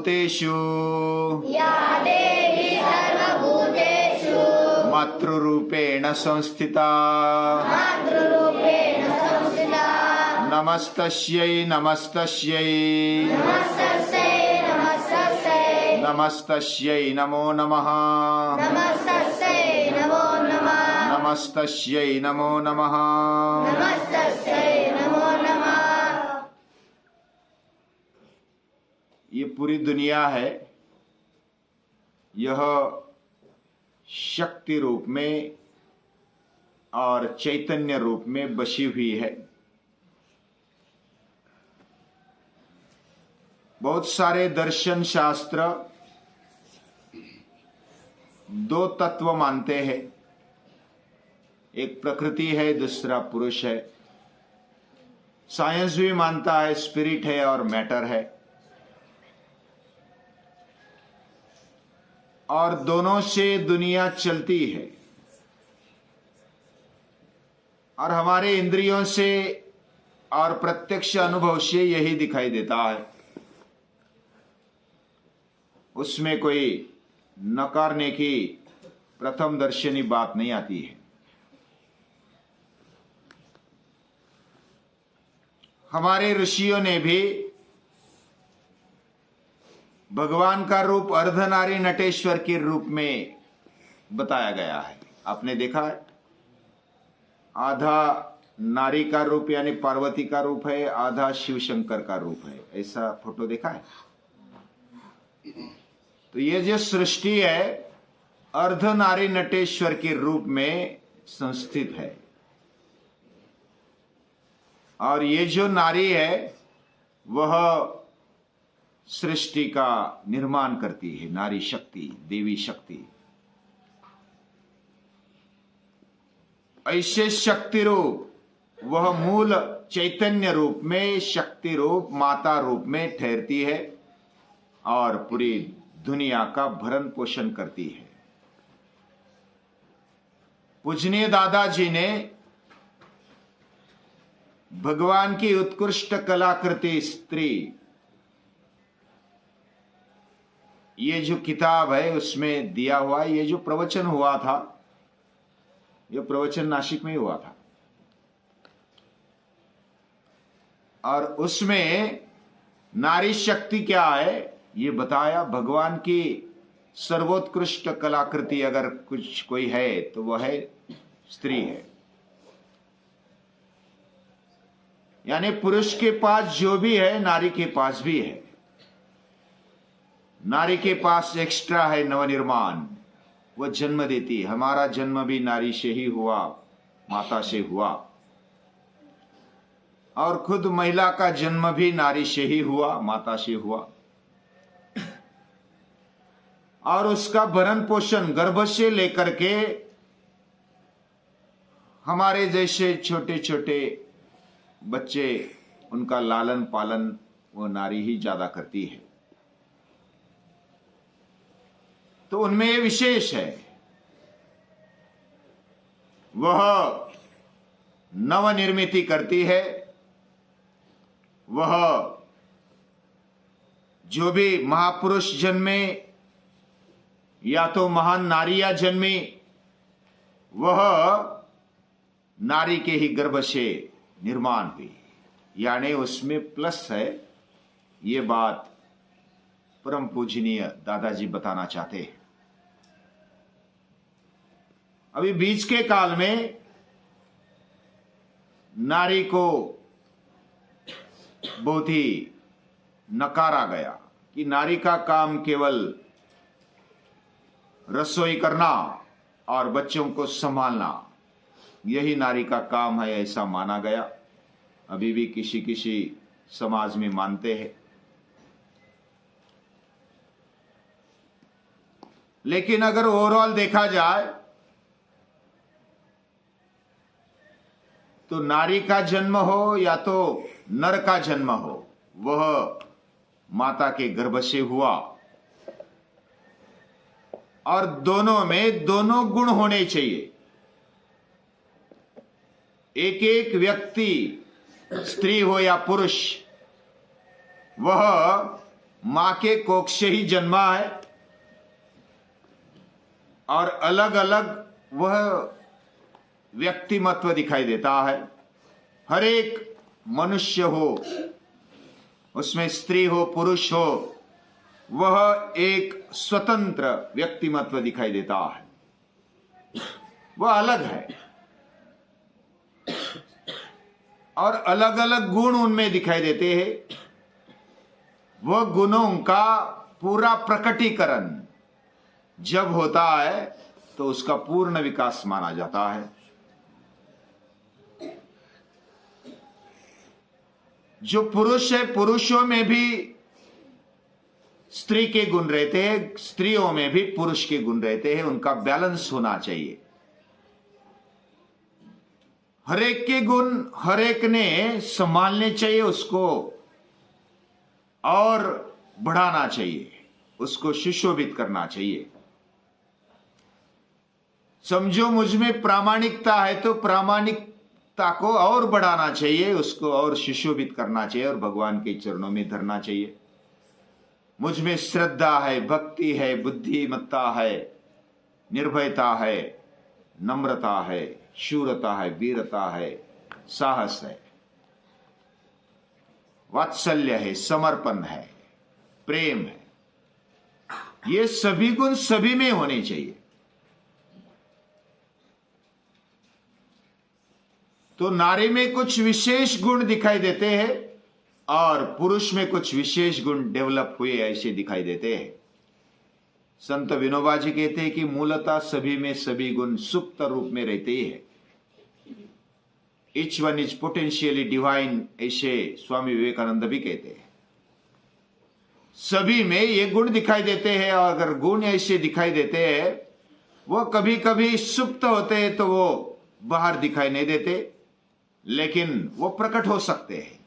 सर्वभूतेषु या देवी सर्वभूतेषु मातृरूपेण संस्थिता मातृरूपेण संस्थिता नमस्तस्यै नमस्तस्यै नमस्तस्यै नमस्तस्यै नमस्तस्यै नमो नमः नमस्तस्यै नमो नमः नमस्तस्यै नमो नमः। नमस्तस्यै नमो नमः। ये पूरी दुनिया है, यह शक्ति रूप में और चैतन्य रूप में बसी हुई है। बहुत सारे दर्शन शास्त्र दो तत्व मानते हैं, एक प्रकृति है, दूसरा पुरुष है। साइंस भी मानता है स्पिरिट है और मैटर है, और दोनों से दुनिया चलती है। और हमारे इंद्रियों से और प्रत्यक्ष अनुभव से यही दिखाई देता है, उसमें कोई नकारने की प्रथम दर्शनी बात नहीं आती है। हमारे ऋषियों ने भी भगवान का रूप अर्धनारी नटेश्वर के रूप में बताया गया है। आपने देखा है, आधा नारी का रूप यानी पार्वती का रूप है, आधा शिव शंकर का रूप है। ऐसा फोटो देखा है। तो ये जो सृष्टि है अर्धनारी नटेश्वर के रूप में संस्थित है, और ये जो नारी है वह सृष्टि का निर्माण करती है। नारी शक्ति, देवी शक्ति। ऐसे शक्ति रूप वह मूल चैतन्य रूप में, शक्ति रूप माता रूप में ठहरती है और पूरी दुनिया का भरण पोषण करती है। पूजनीय दादाजी ने भगवान की उत्कृष्ट कलाकृति स्त्री, ये जो किताब है उसमें दिया हुआ है। ये जो प्रवचन हुआ था, ये प्रवचन नासिक में ही हुआ था, और उसमें नारी शक्ति क्या है ये बताया। भगवान की सर्वोत्कृष्ट कलाकृति अगर कुछ कोई है तो वह है स्त्री है। यानी पुरुष के पास जो भी है नारी के पास भी है। नारी के पास एक्स्ट्रा है नवनिर्माण, वह जन्म देती है। हमारा जन्म भी नारी से ही हुआ, माता से हुआ, और खुद महिला का जन्म भी नारी से ही हुआ, माता से हुआ। और उसका भरण पोषण गर्भ से लेकर के हमारे जैसे छोटे छोटे बच्चे, उनका लालन पालन वो नारी ही ज्यादा करती है। तो उनमें ये विशेष है, वह नवनिर्मिति करती है। वह जो भी महापुरुष जन्मे या तो महान नारियां जन्मी, वह नारी के ही गर्भ से निर्माण हुई। यानी उसमें प्लस है। ये बात परम पूजनीय दादाजी बताना चाहते हैं। अभी बीच के काल में नारी को बहुत ही नकारा गया कि नारी का काम केवल रसोई करना और बच्चों को संभालना, यही नारी का काम है, ऐसा माना गया। अभी भी किसी किसी समाज में मानते हैं। लेकिन अगर ओवरऑल देखा जाए तो नारी का जन्म हो या तो नर का जन्म हो, वह माता के गर्भ से हुआ। और दोनों में दोनों गुण होने चाहिए। एक एक व्यक्ति, स्त्री हो या पुरुष, वह मां के कोख से ही जन्मा है और अलग अलग वह व्यक्तिमत्व दिखाई देता है। हर एक मनुष्य हो, उसमें स्त्री हो पुरुष हो, वह एक स्वतंत्र व्यक्तिमत्व दिखाई देता है, वह अलग है और अलग अलग गुण उनमें दिखाई देते हैं। वह गुणों का पूरा प्रकटीकरण जब होता है तो उसका पूर्ण विकास माना जाता है। जो पुरुष है, पुरुषों में भी स्त्री के गुण रहते हैं, स्त्रियों में भी पुरुष के गुण रहते हैं। उनका बैलेंस होना चाहिए। हर एक के गुण हर एक ने संभालने चाहिए, उसको और बढ़ाना चाहिए, उसको सुशोभित करना चाहिए। समझो मुझ में प्रामाणिकता है तो प्रामाणिकता को और बढ़ाना चाहिए, उसको और सुशोभित करना चाहिए और भगवान के चरणों में धरना चाहिए। मुझ में श्रद्धा है, भक्ति है, बुद्धिमत्ता है, निर्भयता है, नम्रता है, शूरता है, वीरता है, साहस है, वात्सल्य है, समर्पण है, प्रेम है। ये सभी गुण सभी में होने चाहिए। तो नारी में कुछ विशेष गुण दिखाई देते हैं और पुरुष में कुछ विशेष गुण डेवलप हुए ऐसे दिखाई देते हैं। संत विनोबा जी कहते हैं कि मूलतः सभी में सभी गुण सुप्त रूप में रहते ही है। Each one is potentially divine, ऐसे स्वामी विवेकानंद भी कहते हैं। सभी में ये गुण दिखाई देते हैं और अगर गुण ऐसे दिखाई देते हैं, वो कभी कभी सुप्त होते हैं तो वो बाहर दिखाई नहीं देते, लेकिन वो प्रकट हो सकते हैं।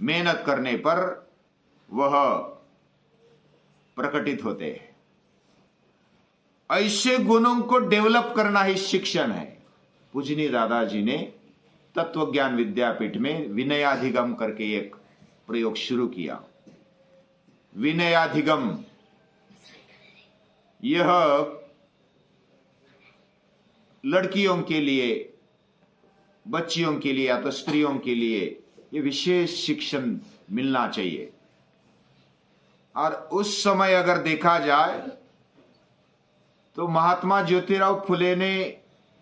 मेहनत करने पर वह प्रकटित होते हैं। ऐसे गुणों को डेवलप करना ही शिक्षण है। पूजनीय दादाजी ने तत्व ज्ञान विद्यापीठ में विनयाधिगम करके एक प्रयोग शुरू किया। विनयाधिगम यह लड़कियों के लिए, बच्चियों के लिए या तो स्त्रियों के लिए ये विशेष शिक्षण मिलना चाहिए। और उस समय अगर देखा जाए तो महात्मा ज्योतिराव फुले ने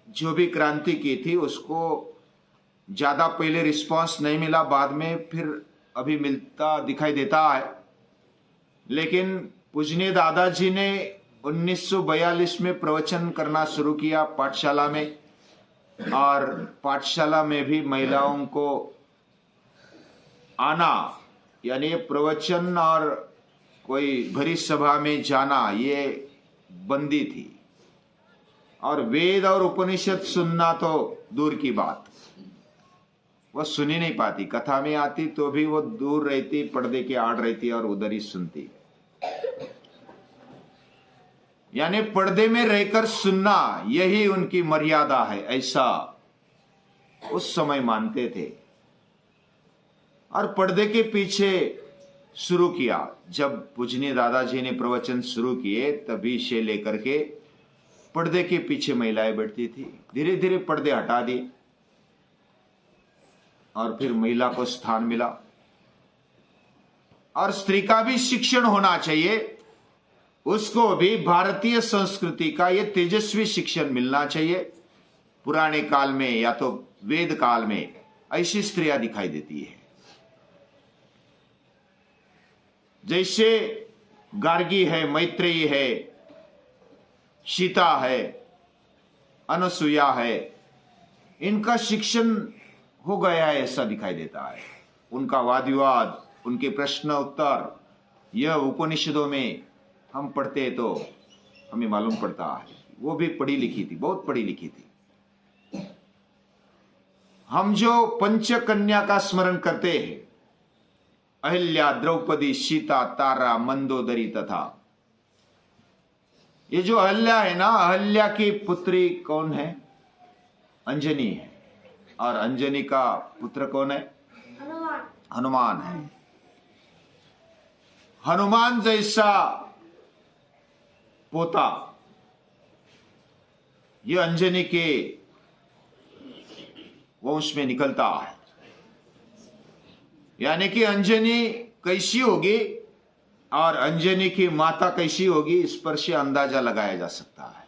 जो भी क्रांति की थी उसको ज्यादा पहले रिस्पांस नहीं मिला, बाद में फिर अभी मिलता दिखाई देता है। लेकिन पूजनीय दादाजी ने 1942 में प्रवचन करना शुरू किया पाठशाला में, और पाठशाला में भी महिलाओं को आना, यानी प्रवचन और कोई भरी सभा में जाना ये बंदी थी। और वेद और उपनिषद सुनना तो दूर की बात, वह सुनी नहीं पाती। कथा में आती तो भी वो दूर रहती, पर्दे के आड़ रहती और उधर ही सुनती। यानी पर्दे में रहकर सुनना यही उनकी मर्यादा है, ऐसा उस समय मानते थे। और पर्दे के पीछे शुरू किया। जब पूजनीय दादाजी ने प्रवचन शुरू किए तभी से लेकर के पर्दे के पीछे महिलाएं बैठती थी। धीरे धीरे पर्दे हटा दिए और फिर महिला को स्थान मिला। और स्त्री का भी शिक्षण होना चाहिए, उसको भी भारतीय संस्कृति का ये तेजस्वी शिक्षण मिलना चाहिए। पुराने काल में या तो वेद काल में ऐसी स्त्रियां दिखाई देती है, जैसे गार्गी है, मैत्रेयी है, सीता है, अनसुया है। इनका शिक्षण हो गया है ऐसा दिखाई देता है। उनका वाद विवाद, उनके प्रश्न उत्तर, यह उपनिषदों में हम पढ़ते हैं तो हमें मालूम पड़ता है वो भी पढ़ी लिखी थी, बहुत पढ़ी लिखी थी। हम जो पंचकन्या का स्मरण करते हैं, अहिल्या, द्रौपदी, सीता, तारा, मंदोदरी तथा ये जो अहिल्या है ना, अहिल्या की पुत्री कौन है? अंजनी है। और अंजनी का पुत्र कौन है? हनुमान है। हनुमान जैसा पोता ये अंजनी के वंश में निकलता है। यानी कि अंजनी कैसी होगी और अंजनी की माता कैसी होगी, इस पर से अंदाजा लगाया जा सकता है।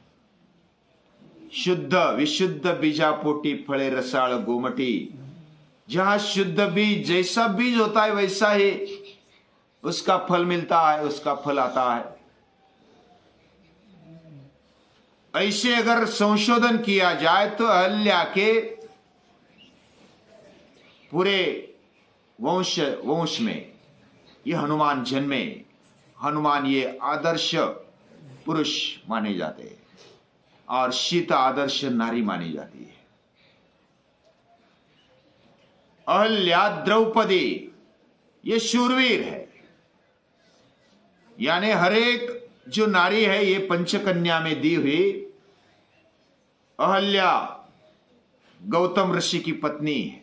शुद्ध विशुद्ध बीजापोटी फले रसाल गोमटी, जहां शुद्ध बीज, जैसा बीज होता है वैसा ही उसका फल मिलता है, उसका फल आता है। ऐसे अगर संशोधन किया जाए तो अहल्या के पूरे वंश में ये हनुमान जन्मे। हनुमान ये आदर्श पुरुष माने जाते हैं और सीता आदर्श नारी मानी जाती है। अहल्या द्रौपदी ये शूरवीर है। यानी हरेक जो नारी है ये पंचकन्या में दी हुई। अहल्या गौतम ऋषि की पत्नी है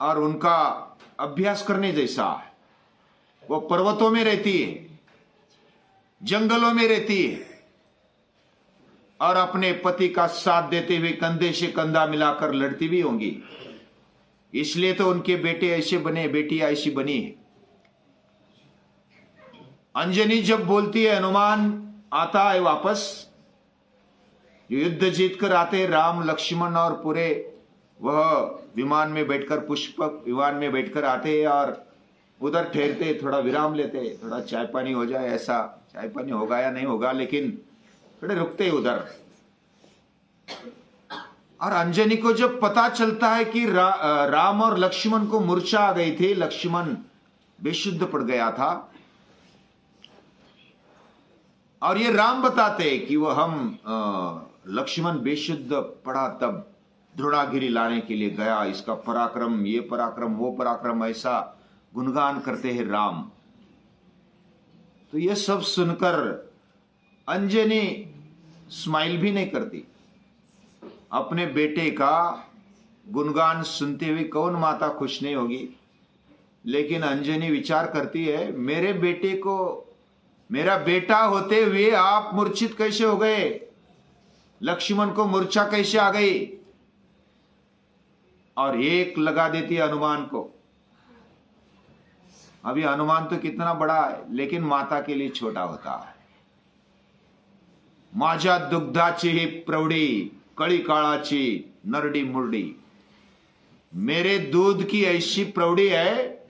और उनका अभ्यास करने जैसा है। वो पर्वतों में रहती है, जंगलों में रहती है और अपने पति का साथ देते हुए कंधे से कंधा मिलाकर लड़ती भी होंगी। इसलिए तो उनके बेटे ऐसे बने, बेटियां ऐसी बनी है। अंजनी जब बोलती है हनुमान आता है वापस, जो युद्ध जीत कर आते राम लक्ष्मण और पूरे, वह विमान में बैठकर, पुष्पक विमान में बैठकर आते और उधर ठहरते, थोड़ा विराम लेते, थोड़ा चाय पानी हो जाए। ऐसा चाय पानी होगा या नहीं होगा, लेकिन थोड़े रुकते उधर। और अंजनी को जब पता चलता है कि राम और लक्ष्मण को मूर्छा आ गई थी, लक्ष्मण बेशुद्ध पड़ गया था, और ये राम बताते कि वो लक्ष्मण बेशुद्ध पड़ा तब द्रोणागिरी लाने के लिए गया, इसका पराक्रम, ये पराक्रम, वो पराक्रम, ऐसा गुणगान करते हैं राम। तो ये सब सुनकर अंजनी स्माइल भी नहीं करती। अपने बेटे का गुणगान सुनते हुए कौन माता खुश नहीं होगी। लेकिन अंजनी विचार करती है, मेरे बेटे को, मेरा बेटा होते हुए आप मूर्छित कैसे हो गए, लक्ष्मण को मूर्छा कैसे आ गई। और एक लगा देती है हनुमान को। अभी हनुमान तो कितना बड़ा है, लेकिन माता के लिए छोटा होता है। माझ्या दुग्धाची ही प्रौढी, कळी काळाची नरडी मुरडी। मेरे दूध की ऐसी प्रौढ़ी है,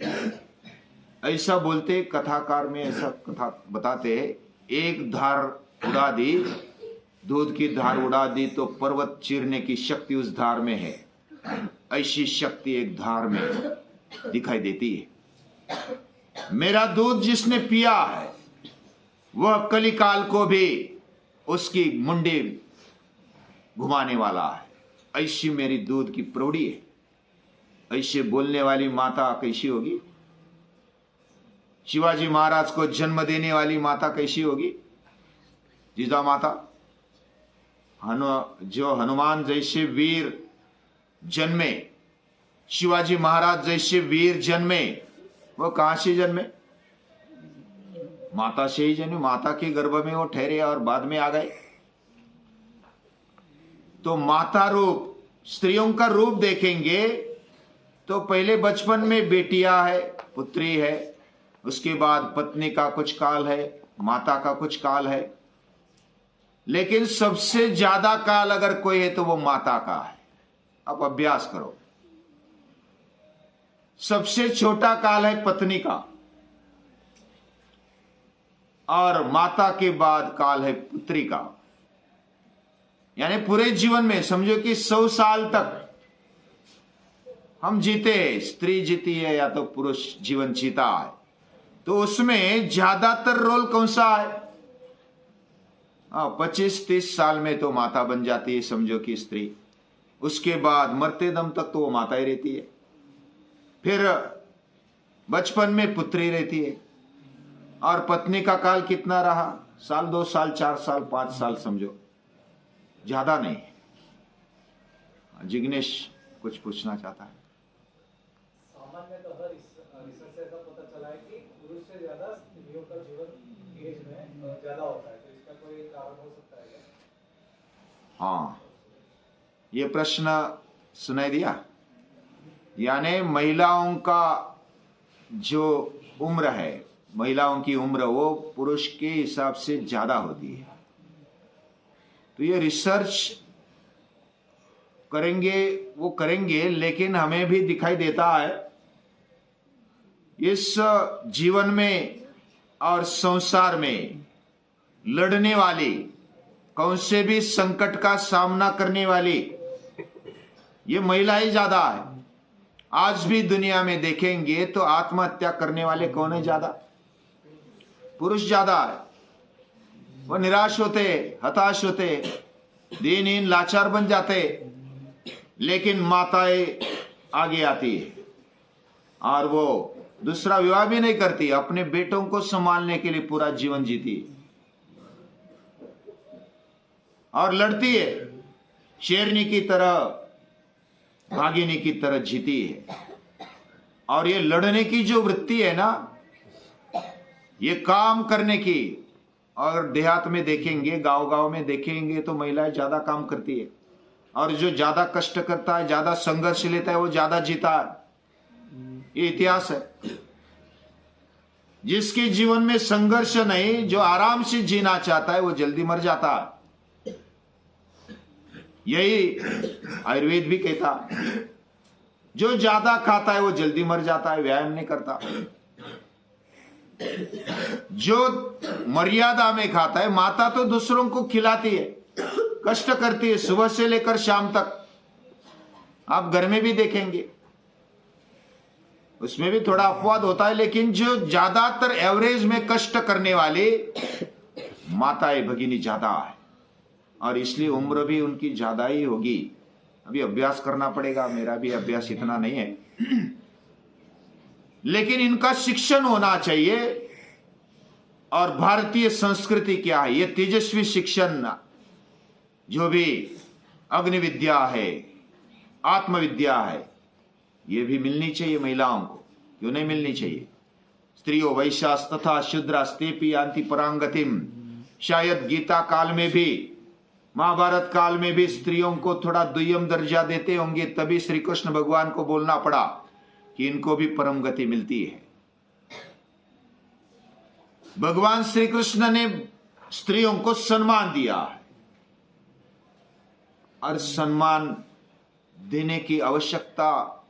ऐसा बोलते कथाकार में, ऐसा कथा बताते हैं। एक धार उड़ा दी, दूध की धार उड़ा दी तो पर्वत चीरने की शक्ति उस धार में है। ऐसी शक्ति एक धार में दिखाई देती है। मेरा दूध जिसने पिया है वह कलिकाल को भी उसकी मुंडी घुमाने वाला है। ऐसी मेरी दूध की प्रौढ़ी है। ऐसे बोलने वाली माता कैसी होगी। शिवाजी महाराज को जन्म देने वाली माता कैसी होगी, जीजा माता। जो हनुमान जैसे वीर जन्मे, शिवाजी महाराज जैसे वीर जन्मे, वो कहां से जन्मे, माता से ही जन्मे। माता के गर्भ में वो ठहरे और बाद में आ गए। तो माता रूप, स्त्रियों का रूप देखेंगे तो पहले बचपन में बेटियां है, पुत्री है, उसके बाद पत्नी का कुछ काल है, माता का कुछ काल है, लेकिन सबसे ज्यादा काल अगर कोई है तो वो माता का है। अब अभ्यास करो। सबसे छोटा काल है पत्नी का, और माता के बाद काल है पुत्री का। यानी पूरे जीवन में समझो कि 100 साल तक हम जीते हैं, स्त्री जीती है या तो पुरुष जीवन जीता है, तो उसमें ज्यादातर रोल कौन सा है। 25-30 साल में तो माता बन जाती है समझो कि स्त्री। उसके बाद मरते दम तक तो वो माता ही रहती है। फिर बचपन में पुत्री रहती है। और पत्नी का काल कितना रहा, साल, 2 साल, 4 साल, 5 साल समझो, ज्यादा नहीं। जिग्नेश कुछ पूछना चाहता है। में तो हर रिसर्च से ऐसा पता चला है कि पुरुष से ज्यादा स्त्रियों का जीवन एज में ज्यादा होता है, तो इसका कोई कारण हो सकता है क्या? हाँ, ये प्रश्न सुनाई दिया। यानी महिलाओं का जो उम्र है, महिलाओं की उम्र वो पुरुष के हिसाब से ज्यादा होती है। तो ये रिसर्च करेंगे, लेकिन हमें भी दिखाई देता है इस जीवन में और संसार में लड़ने वाली, कौन से भी संकट का सामना करने वाली ये महिलाएं ज्यादा है। आज भी दुनिया में देखेंगे तो आत्महत्या करने वाले कौन है ज्यादा? पुरुष ज्यादा है। वो निराश होते, हताश होते, दीनहीन लाचार बन जाते, लेकिन माताएं आगे आती है और वो दूसरा विवाह भी नहीं करती, अपने बेटों को संभालने के लिए पूरा जीवन जीती है और लड़ती है, शेरनी की तरह, भागिनी की तरह जीती है। और ये लड़ने की जो वृत्ति है ना, ये काम करने की, और देहात में देखेंगे, गांव में देखेंगे तो महिलाएं ज्यादा काम करती है, और जो ज्यादा कष्ट करता है, ज्यादा संघर्ष लेता है, वो ज्यादा जीता है। ये इतिहास है। जिसके जीवन में संघर्ष नहीं, जो आराम से जीना चाहता है, वो जल्दी मर जाता है। यही आयुर्वेद भी कहता है, जो ज्यादा खाता है वो जल्दी मर जाता है, व्यायाम नहीं करता। जो मर्यादा में खाता है, माता तो दूसरों को खिलाती है, कष्ट करती है सुबह से लेकर शाम तक। आप घर में भी देखेंगे, उसमें भी थोड़ा अपवाद होता है, लेकिन जो ज्यादातर एवरेज में कष्ट करने वाली माताएं भगिनी ज्यादा है, और इसलिए उम्र भी उनकी ज्यादा ही होगी। अभी अभ्यास करना पड़ेगा, मेरा भी अभ्यास इतना नहीं है, लेकिन इनका शिक्षण होना चाहिए। और भारतीय संस्कृति क्या है, ये तेजस्वी शिक्षण जो भी अग्नि विद्या है, आत्मविद्या है, ये भी मिलनी चाहिए महिलाओं को। क्यों नहीं मिलनी चाहिए? स्त्रियों वैश्यास तथा शूद्रास्तेपि यान्ति परांगतिम। शायद गीता काल में भी, महाभारत काल में भी स्त्रियों को थोड़ा दुय्यम दर्जा देते होंगे, तभी श्री कृष्ण भगवान को बोलना पड़ा कि इनको भी परम गति मिलती है। भगवान श्री कृष्ण ने स्त्रियों को सम्मान दिया है, और सम्मान देने की आवश्यकता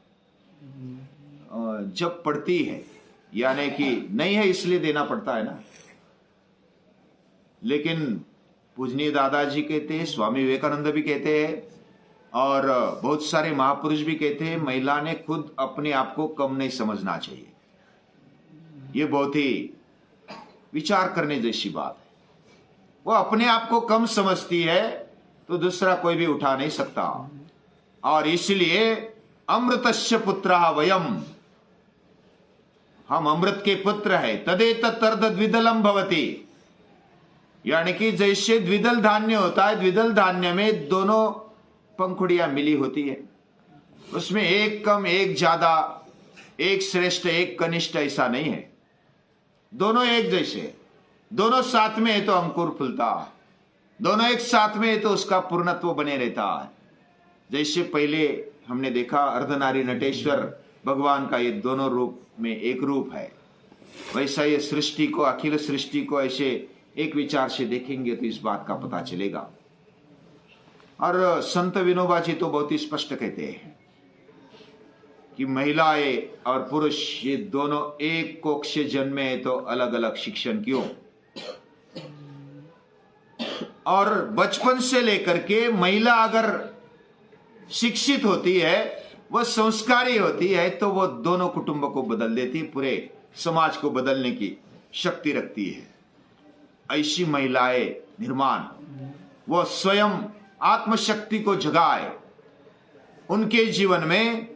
जब पड़ती है, यानी कि नहीं है इसलिए देना पड़ता है ना। लेकिन पूजनीय दादाजी कहते हैं, स्वामी विवेकानंद भी कहते हैं, और बहुत सारे महापुरुष भी कहते हैं, महिला ने खुद अपने आप को कम नहीं समझना चाहिए। ये बहुत ही विचार करने जैसी बात है। वो अपने आप को कम समझती है तो दूसरा कोई भी उठा नहीं सकता। और इसलिए अमृतस्य पुत्रः वयम, हम अमृत के पुत्र है। तदेतत् द्विदलम भवति, यानी कि जैसे द्विदल धान्य होता है, द्विदल धान्य में दोनों पंखुड़ियां मिली होती है, उसमें एक कम एक ज्यादा, एक श्रेष्ठ एक कनिष्ठ, ऐसा नहीं है। दोनों एक जैसे, दोनों साथ में है तो अंकुर फूलता है, दोनों एक साथ में है तो उसका पूर्णत्व बने रहता है। जैसे पहले हमने देखा अर्धनारी नटेश्वर भगवान का ये दोनों रूप में एक रूप है, वैसा ये सृष्टि को, अखिल सृष्टि को ऐसे एक विचार से देखेंगे तो इस बात का पता चलेगा। और संत विनोबा जी तो बहुत ही स्पष्ट कहते हैं कि महिलाएं और पुरुष ये दोनों एक कोख से जन्मे हैं, तो अलग अलग शिक्षण क्यों? और बचपन से लेकर के महिला अगर शिक्षित होती है, वह संस्कारी होती है, तो वह दोनों कुटुंब को बदल देती है, पूरे समाज को बदलने की शक्ति रखती है। ऐसी महिलाएं निर्माण, वह स्वयं आत्मशक्ति को जगाए। उनके जीवन में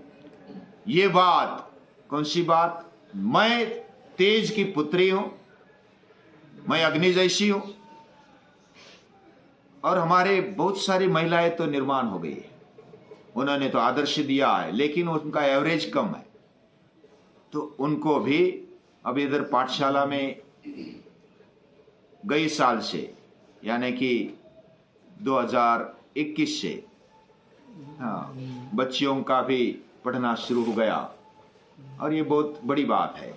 ये बात, कौन सी बात? मैं तेज की पुत्री हूं, मैं अग्नि जैसी हूं। और हमारे बहुत सारी महिलाएं तो निर्माण हो गई है, उन्होंने तो आदर्श दिया है, लेकिन उनका एवरेज कम है। तो उनको भी अब इधर पाठशाला में गई साल से यानी कि 2021 से हाँ बच्चियों का भी पढ़ना शुरू हो गया। और ये बहुत बड़ी बात है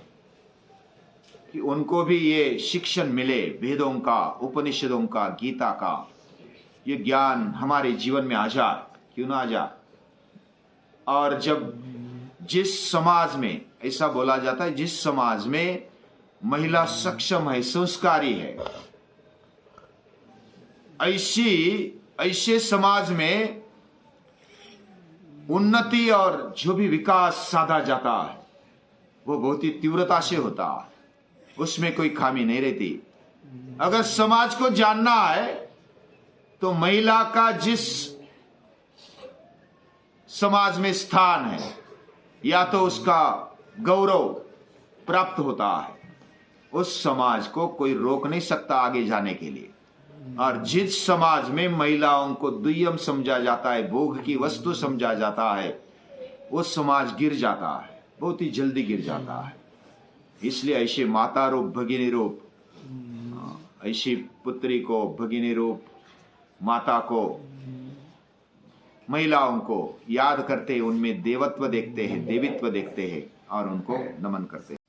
कि उनको भी ये शिक्षण मिले, वेदों का, उपनिषदों का, गीता का ये ज्ञान हमारे जीवन में आ जाए, क्यों ना आ जाए। और जब जिस समाज में ऐसा बोला जाता है, जिस समाज में महिला सक्षम है, संस्कारी है, ऐसे समाज में उन्नति और जो भी विकास साधा जाता है वो बहुत ही तीव्रता से होता है, उसमें कोई खामी नहीं रहती। अगर समाज को जानना है तो महिला का जिस समाज में स्थान है या तो उसका गौरव प्राप्त होता है, उस समाज को कोई रोक नहीं सकता आगे जाने के लिए। और जिस समाज में महिलाओं को दुय्यम समझा जाता है, भोग की वस्तु समझा जाता है, वो समाज गिर जाता है, बहुत ही जल्दी गिर जाता है। इसलिए ऐसे माता रूप, भगिनी रूप, ऐसी पुत्री को, भगिनी रूप माता को, महिलाओं को याद करते हैं, उनमें देवत्व देखते हैं, देवित्व देखते हैं और उनको नमन करते हैं।